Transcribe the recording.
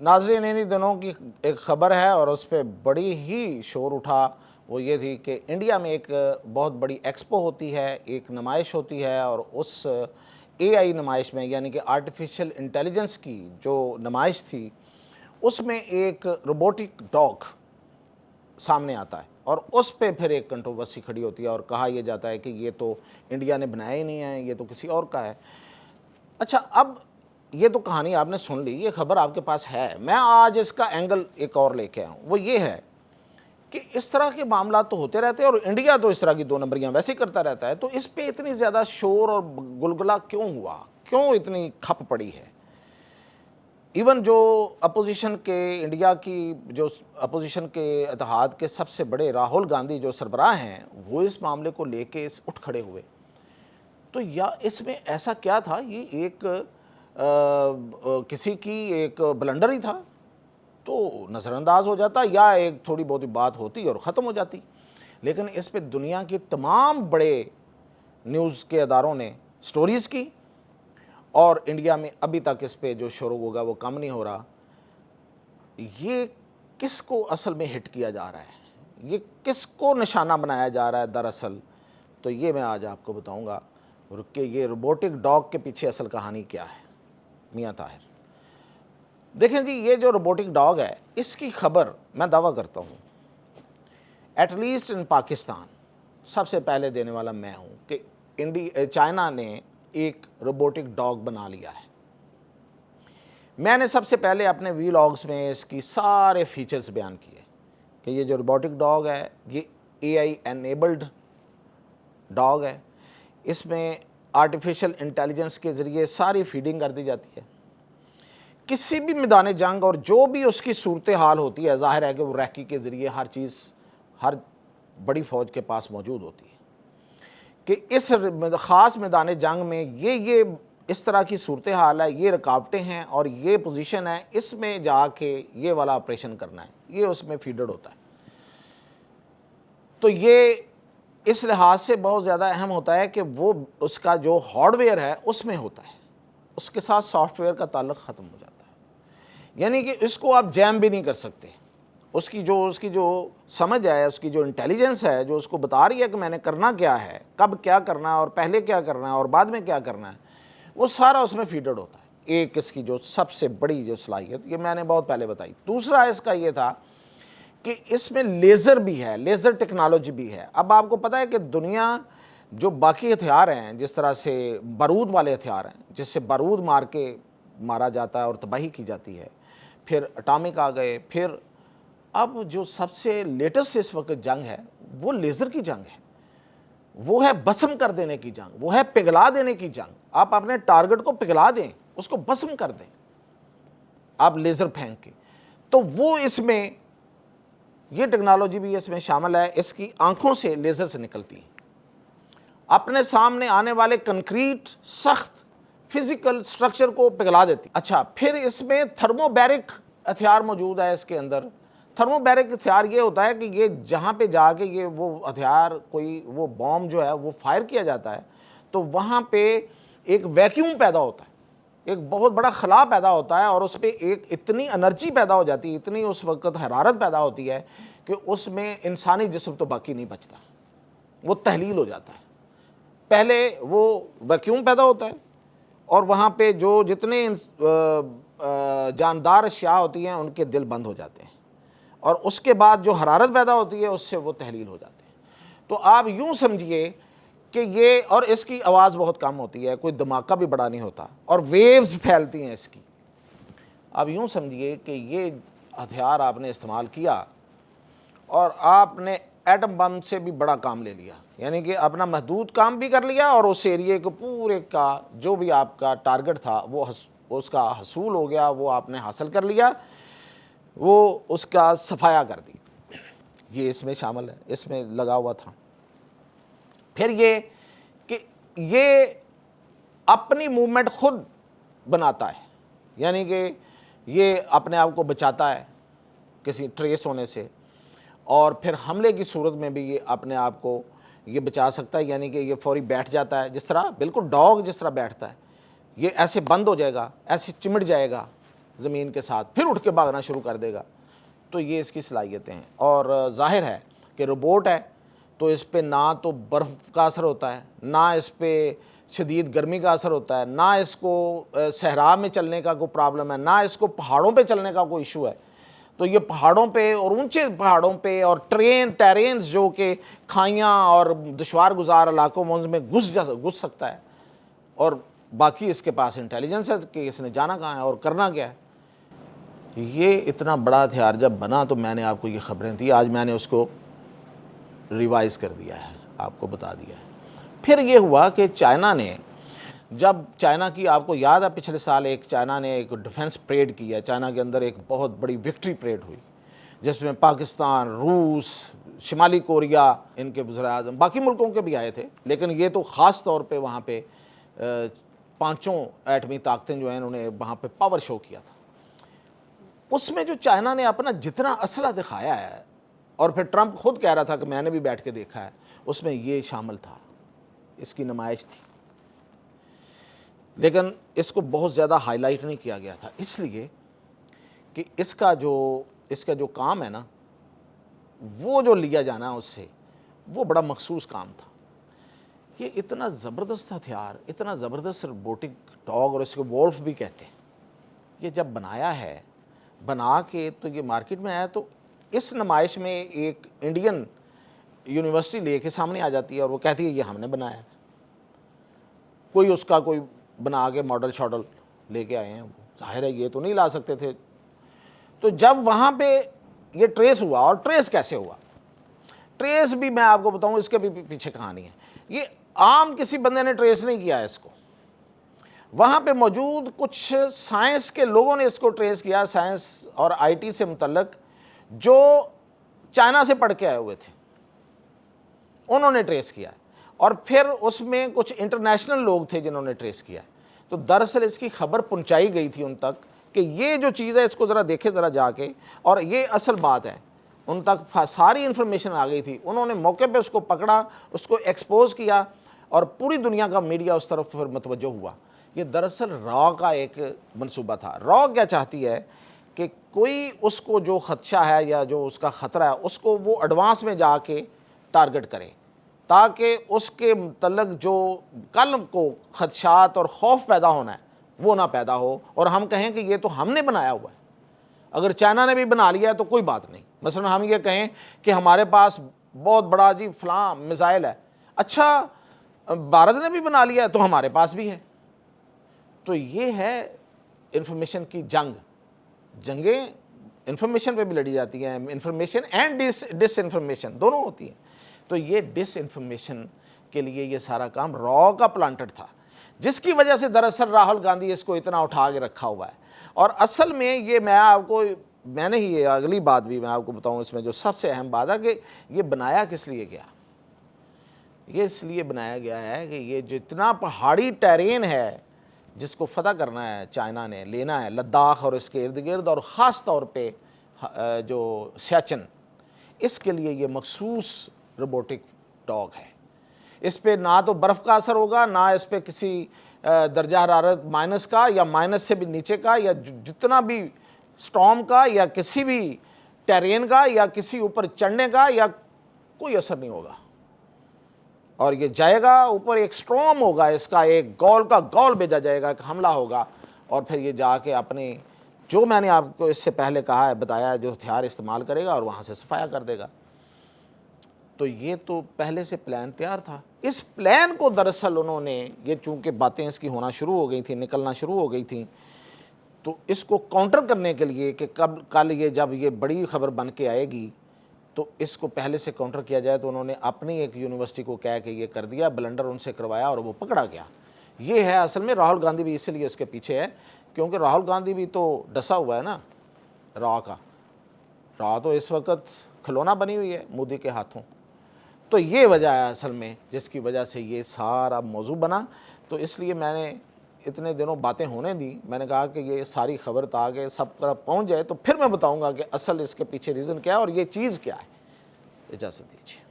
ناظرین، انہی دنوں کی ایک خبر ہے اور اس پہ بڑی ہی شور اٹھا۔ وہ یہ تھی کہ انڈیا میں ایک بہت بڑی ایکسپو ہوتی ہے، ایک نمائش ہوتی ہے، اور اس اے آئی نمائش میں، یعنی کہ آرٹیفیشل انٹیلیجنس کی جو نمائش تھی، اس میں ایک روبوٹک ڈاگ سامنے آتا ہے اور اس پہ پھر ایک کنٹروورسی کھڑی ہوتی ہے اور کہا یہ جاتا ہے کہ یہ تو انڈیا نے بنایا ہی نہیں ہے، یہ تو کسی اور کا ہے۔ اچھا، اب یہ تو کہانی آپ نے سن لی، یہ خبر آپ کے پاس ہے، میں آج اس کا اینگل ایک اور لے کے آؤں۔ وہ یہ ہے کہ اس طرح کے معاملات تو ہوتے رہتے ہیں اور انڈیا تو اس طرح کی دو نمبریاں ویسے ہی کرتا رہتا ہے، تو اس پہ اتنی زیادہ شور اور گلگلہ کیوں ہوا، کیوں اتنی کھپ پڑی ہے؟ ایون جو اپوزیشن کے، انڈیا کی جو اپوزیشن کے اتحاد کے سب سے بڑے راہل گاندھی جو سربراہ ہیں، وہ اس معاملے کو لے کے اٹھ کھڑے ہوئے۔ تو یا اس میں ایسا کیا تھا؟ یہ ایک کسی کی ایک بلنڈر ہی تھا تو نظر انداز ہو جاتا، یا ایک تھوڑی بہت بات ہوتی اور ختم ہو جاتی۔ لیکن اس پہ دنیا کے تمام بڑے نیوز کے اداروں نے سٹوریز کی، اور انڈیا میں ابھی تک اس پہ جو شروع ہوگا وہ کم نہیں ہو رہا۔ یہ کس کو اصل میں ہٹ کیا جا رہا ہے؟ یہ کس کو نشانہ بنایا جا رہا ہے دراصل؟ تو یہ میں آج آپ کو بتاؤں گا کہ یہ روبوٹک ڈاگ کے پیچھے اصل کہانی کیا ہے۔ میاں طاہر، دیکھیں جی، یہ جو روبوٹک ڈاگ ہے، اس کی خبر میں دعویٰ کرتا ہوں ایٹ لیسٹ ان پاکستان سب سے پہلے دینے والا میں ہوں کہ چائنا نے ایک روبوٹک ڈاگ بنا لیا ہے۔ میں نے سب سے پہلے اپنے ویلاگز میں اس کی سارے فیچرز بیان کیے کہ یہ جو روبوٹک ڈاگ ہے، یہ اے آئی انیبلڈ ڈاگ ہے۔ اس میں آرٹیفیشل انٹیلیجنس کے ذریعے ساری فیڈنگ کر دی جاتی ہے۔ کسی بھی میدان جنگ اور جو بھی اس کی صورتحال ہوتی ہے، ظاہر ہے کہ وہ ریکی کے ذریعے ہر چیز ہر بڑی فوج کے پاس موجود ہوتی ہے کہ اس خاص میدان جنگ میں یہ اس طرح کی صورتحال ہے، یہ رکاوٹیں ہیں اور یہ پوزیشن ہے، اس میں جا کے یہ والا آپریشن کرنا ہے، یہ اس میں فیڈڈ ہوتا ہے۔ تو یہ اس لحاظ سے بہت زیادہ اہم ہوتا ہے کہ وہ اس کا جو ہارڈ ویئر ہے اس میں ہوتا ہے، اس کے ساتھ سافٹ ویئر کا تعلق ختم ہو جاتا ہے، یعنی کہ اس کو آپ جیم بھی نہیں کر سکتے۔ اس کی جو سمجھ ہے، اس کی جو انٹیلیجنس ہے، جو اس کو بتا رہی ہے کہ میں نے کرنا کیا ہے، کب کیا کرنا ہے، اور پہلے کیا کرنا ہے اور بعد میں کیا کرنا ہے، وہ سارا اس میں فیڈڈ ہوتا ہے۔ ایک اس کی جو سب سے بڑی جو صلاحیت، یہ میں نے بہت پہلے بتائی۔ دوسرا اس کا یہ تھا کہ اس میں لیزر بھی ہے، لیزر ٹیکنالوجی بھی ہے۔ اب آپ کو پتہ ہے کہ دنیا جو باقی ہتھیار ہیں، جس طرح سے بارود والے ہتھیار ہیں، جس سے بارود مار کے مارا جاتا ہے اور تباہی کی جاتی ہے، پھر اٹامک آ گئے، پھر اب جو سب سے لیٹسٹ اس وقت جنگ ہے وہ لیزر کی جنگ ہے، وہ ہے بسم کر دینے کی جنگ، وہ ہے پگھلا دینے کی جنگ۔ آپ اپنے ٹارگٹ کو پگھلا دیں، اس کو بسم کر دیں آپ لیزر پھینک کے۔ تو وہ اس میں یہ ٹیکنالوجی بھی اس میں شامل ہے، اس کی آنکھوں سے لیزر سے نکلتی ہے، اپنے سامنے آنے والے کنکریٹ سخت فزیکل سٹرکچر کو پگھلا دیتی۔ اچھا، پھر اس میں تھرمو بیرک ہتھیار موجود ہے۔ اس کے اندر تھرمو بیرک ہتھیار یہ ہوتا ہے کہ یہ جہاں پہ جا کے یہ وہ ہتھیار کوئی وہ بوم جو ہے وہ فائر کیا جاتا ہے، تو وہاں پہ ایک ویکیوم پیدا ہوتا ہے، ایک بہت بڑا خلا پیدا ہوتا ہے، اور اس پہ ایک اتنی انرجی پیدا ہو جاتی ہے، اتنی اس وقت حرارت پیدا ہوتی ہے کہ اس میں انسانی جسم تو باقی نہیں بچتا، وہ تحلیل ہو جاتا ہے۔ پہلے وہ ویکیوم پیدا ہوتا ہے اور وہاں پہ جو جتنے جاندار اشیاء ہوتی ہیں ان کے دل بند ہو جاتے ہیں، اور اس کے بعد جو حرارت پیدا ہوتی ہے اس سے وہ تحلیل ہو جاتے ہیں۔ تو آپ یوں سمجھیے کہ یہ، اور اس کی آواز بہت کم ہوتی ہے، کوئی دھماکہ بھی بڑا نہیں ہوتا، اور ویوز پھیلتی ہیں اس کی۔ آپ یوں سمجھیے کہ یہ ہتھیار آپ نے استعمال کیا اور آپ نے ایٹم بم سے بھی بڑا کام لے لیا، یعنی کہ اپنا محدود کام بھی کر لیا، اور اس ایریے کو پورے کا جو بھی آپ کا ٹارگٹ تھا وہ اس کا حصول ہو گیا، وہ آپ نے حاصل کر لیا، وہ اس کا صفایا کر دی۔ یہ اس میں شامل ہے، اس میں لگا ہوا تھا۔ پھر یہ کہ یہ اپنی موومنٹ خود بناتا ہے، یعنی کہ یہ اپنے آپ کو بچاتا ہے کسی ٹریس ہونے سے، اور پھر حملے کی صورت میں بھی یہ اپنے آپ کو یہ بچا سکتا ہے، یعنی کہ یہ فوری بیٹھ جاتا ہے، جس طرح بالکل ڈاگ جس طرح بیٹھتا ہے، یہ ایسے بند ہو جائے گا، ایسے چمٹ جائے گا، زمین کے ساتھ، پھر اٹھ کے بھاگنا شروع کر دے گا. تو یہ اس کی صلاحیتیں ہیں. اور ظاہر ہے کہ روبوٹ ہے تو اس پہ نہ تو برف کا اثر ہوتا ہے، نہ اس پہ شدید گرمی کا اثر ہوتا ہے، نہ اس کو صحرا میں چلنے کا کوئی پرابلم ہے، نہ اس کو پہاڑوں پہ چلنے کا کوئی ایشو ہے. تو یہ پہاڑوں پہ اور اونچے پہاڑوں پہ اور ٹیرینز جو کہ کھائیاں اور دشوار گزار علاقوں میں ان میں گھس سکتا ہے. اور باقی اس کے پاس انٹیلیجنس ہے کہ اس نے جانا کہاں ہے اور کرنا کیا ہے. یہ اتنا بڑا ہتھیار جب بنا تو میں نے آپ کو یہ خبریں تھیں، آج میں نے اس کو ریوائز کر دیا ہے، آپ کو بتا دیا ہے. پھر یہ ہوا کہ چائنا نے، جب چائنا کی آپ کو یاد ہے پچھلے سال چائنا نے ایک ڈیفنس پریڈ کیا، چائنا کے اندر ایک بہت بڑی وکٹری پریڈ ہوئی جس میں پاکستان، روس، شمالی کوریا، ان کے وزراء اعظم، باقی ملکوں کے بھی آئے تھے، لیکن یہ تو خاص طور پہ وہاں پہ پانچوں ایٹمی طاقتیں جو ہیں انہوں نے وہاں پہ پاور شو کیا تھا. اس میں جو چائنا نے اپنا جتنا اسلحہ دکھایا ہے، اور پھر ٹرمپ خود کہہ رہا تھا کہ میں نے بھی بیٹھ کے دیکھا ہے، اس میں یہ شامل تھا، اس کی نمائش تھی، لیکن اس کو بہت زیادہ ہائی لائٹ نہیں کیا گیا تھا، اس لیے کہ اس کا جو کام ہے نا، وہ جو لیا جانا اس سے وہ بڑا مخصوص کام تھا. یہ اتنا زبردست ہتھیار، اتنا زبردست روبوٹک ڈاگ، اور اس کو وولف بھی کہتے ہیں، یہ جب بنایا ہے، بنا کے تو یہ مارکیٹ میں آیا، تو اس نمائش میں ایک انڈین یونیورسٹی لے کے سامنے آ جاتی ہے اور وہ کہتی ہے یہ ہم نے بنایا ہے. کوئی اس کا کوئی بنا کے ماڈل شاڈل لے کے آئے ہیں، ظاہر ہے یہ تو نہیں لا سکتے تھے. تو جب وہاں پہ یہ ٹریس ہوا، اور ٹریس کیسے ہوا، ٹریس بھی میں آپ کو بتاؤں اس کے بھی پیچھے کہانی ہے. یہ عام کسی بندے نے ٹریس نہیں کیا ہے اس کو، وہاں پہ موجود کچھ سائنس کے لوگوں نے اس کو ٹریس کیا، سائنس اور آئی ٹی سے متعلق، جو چائنا سے پڑھ کے آئے ہوئے تھے، انہوں نے ٹریس کیا. اور پھر اس میں کچھ انٹرنیشنل لوگ تھے جنہوں نے ٹریس کیا. تو دراصل اس کی خبر پہنچائی گئی تھی ان تک کہ یہ جو چیز ہے اس کو ذرا دیکھے ذرا جا کے، اور یہ اصل بات ہے. ان تک ساری انفارمیشن آ گئی تھی، انہوں نے موقع پہ اس کو پکڑا، اس کو ایکسپوز کیا، اور پوری دنیا کا میڈیا اس طرف پھر متوجہ ہوا. یہ دراصل را کا ایک منصوبہ تھا. را کیا چاہتی ہے کہ کوئی اس کو جو خدشہ ہے یا جو اس کا خطرہ ہے اس کو وہ ایڈوانس میں جا کے ٹارگٹ کرے، تاکہ اس کے متعلق جو کل کو خدشات اور خوف پیدا ہونا ہے وہ نہ پیدا ہو، اور ہم کہیں کہ یہ تو ہم نے بنایا ہوا ہے. اگر چائنا نے بھی بنا لیا ہے تو کوئی بات نہیں. مثلا ہم یہ کہیں کہ ہمارے پاس بہت بڑا جی فلاں میزائل ہے، اچھا بھارت نے بھی بنا لیا ہے تو ہمارے پاس بھی ہے. تو یہ ہے انفارمیشن کی جنگیں انفارمیشن پہ بھی لڑی جاتی ہیں، انفارمیشن اینڈ ڈس انفارمیشن دونوں ہوتی ہیں. تو یہ ڈس انفارمیشن کے لیے یہ سارا کام را کا پلانٹڈ تھا، جس کی وجہ سے دراصل راہل گاندھی اس کو اتنا اٹھا کے رکھا ہوا ہے. اور اصل میں یہ میں نے ہی یہ اگلی بات بھی میں آپ کو بتاؤں، اس میں جو سب سے اہم بات ہے کہ یہ بنایا کس لیے گیا. یہ اس لیے بنایا گیا ہے کہ یہ جتنا پہاڑی ٹیرین ہے جس کو فتح کرنا ہے، چائنا نے لینا ہے، لداخ اور اس کے ارد گرد، اور خاص طور پہ جو سیاچن، اس کے لیے یہ مخصوص روبوٹک ڈاگ ہے. اس پہ نہ تو برف کا اثر ہوگا، نہ اس پہ کسی درجہ حرارت مائنس کا یا مائنس سے بھی نیچے کا، یا جتنا بھی سٹارم کا یا کسی بھی ٹیرین کا یا کسی اوپر چڑھنے کا، یا کوئی اثر نہیں ہوگا. اور یہ جائے گا اوپر، ایک سٹارم ہوگا، اس کا ایک گول کا گول بھیجا جائے گا، ایک حملہ ہوگا، اور پھر یہ جا کے اپنے جو میں نے آپ کو اس سے پہلے کہا ہے، بتایا ہے، جو ہتھیار استعمال کرے گا اور وہاں سے صفایا کر دے گا. تو یہ تو پہلے سے پلان تیار تھا. اس پلان کو دراصل انہوں نے، یہ چونکہ باتیں اس کی ہونا شروع ہو گئی تھیں، نکلنا شروع ہو گئی تھیں، تو اس کو کاؤنٹر کرنے کے لیے کہ کل یہ جب یہ بڑی خبر بن کے آئے گی تو اس کو پہلے سے کاؤنٹر کیا جائے، تو انہوں نے اپنی ایک یونیورسٹی کو کہہ کے یہ کر دیا، بلنڈر ان سے کروایا اور وہ پکڑا گیا. یہ ہے اصل میں راہل گاندھی بھی اسی لیے اس کے پیچھے ہے، کیونکہ راہل گاندھی بھی تو ڈسا ہوا ہے نا را کا. را تو اس وقت کھلونا بنی ہوئی ہے مودی کے ہاتھوں. تو یہ وجہ ہے اصل میں جس کی وجہ سے یہ سارا موضوع بنا. تو اس لیے میں نے اتنے دنوں باتیں ہونے دی، میں نے کہا کہ یہ ساری خبر تاکہ سب تک پہنچ جائے، تو پھر میں بتاؤں گا کہ اصل اس کے پیچھے ریزن کیا ہے اور یہ چیز کیا ہے. اجازت دیجیے.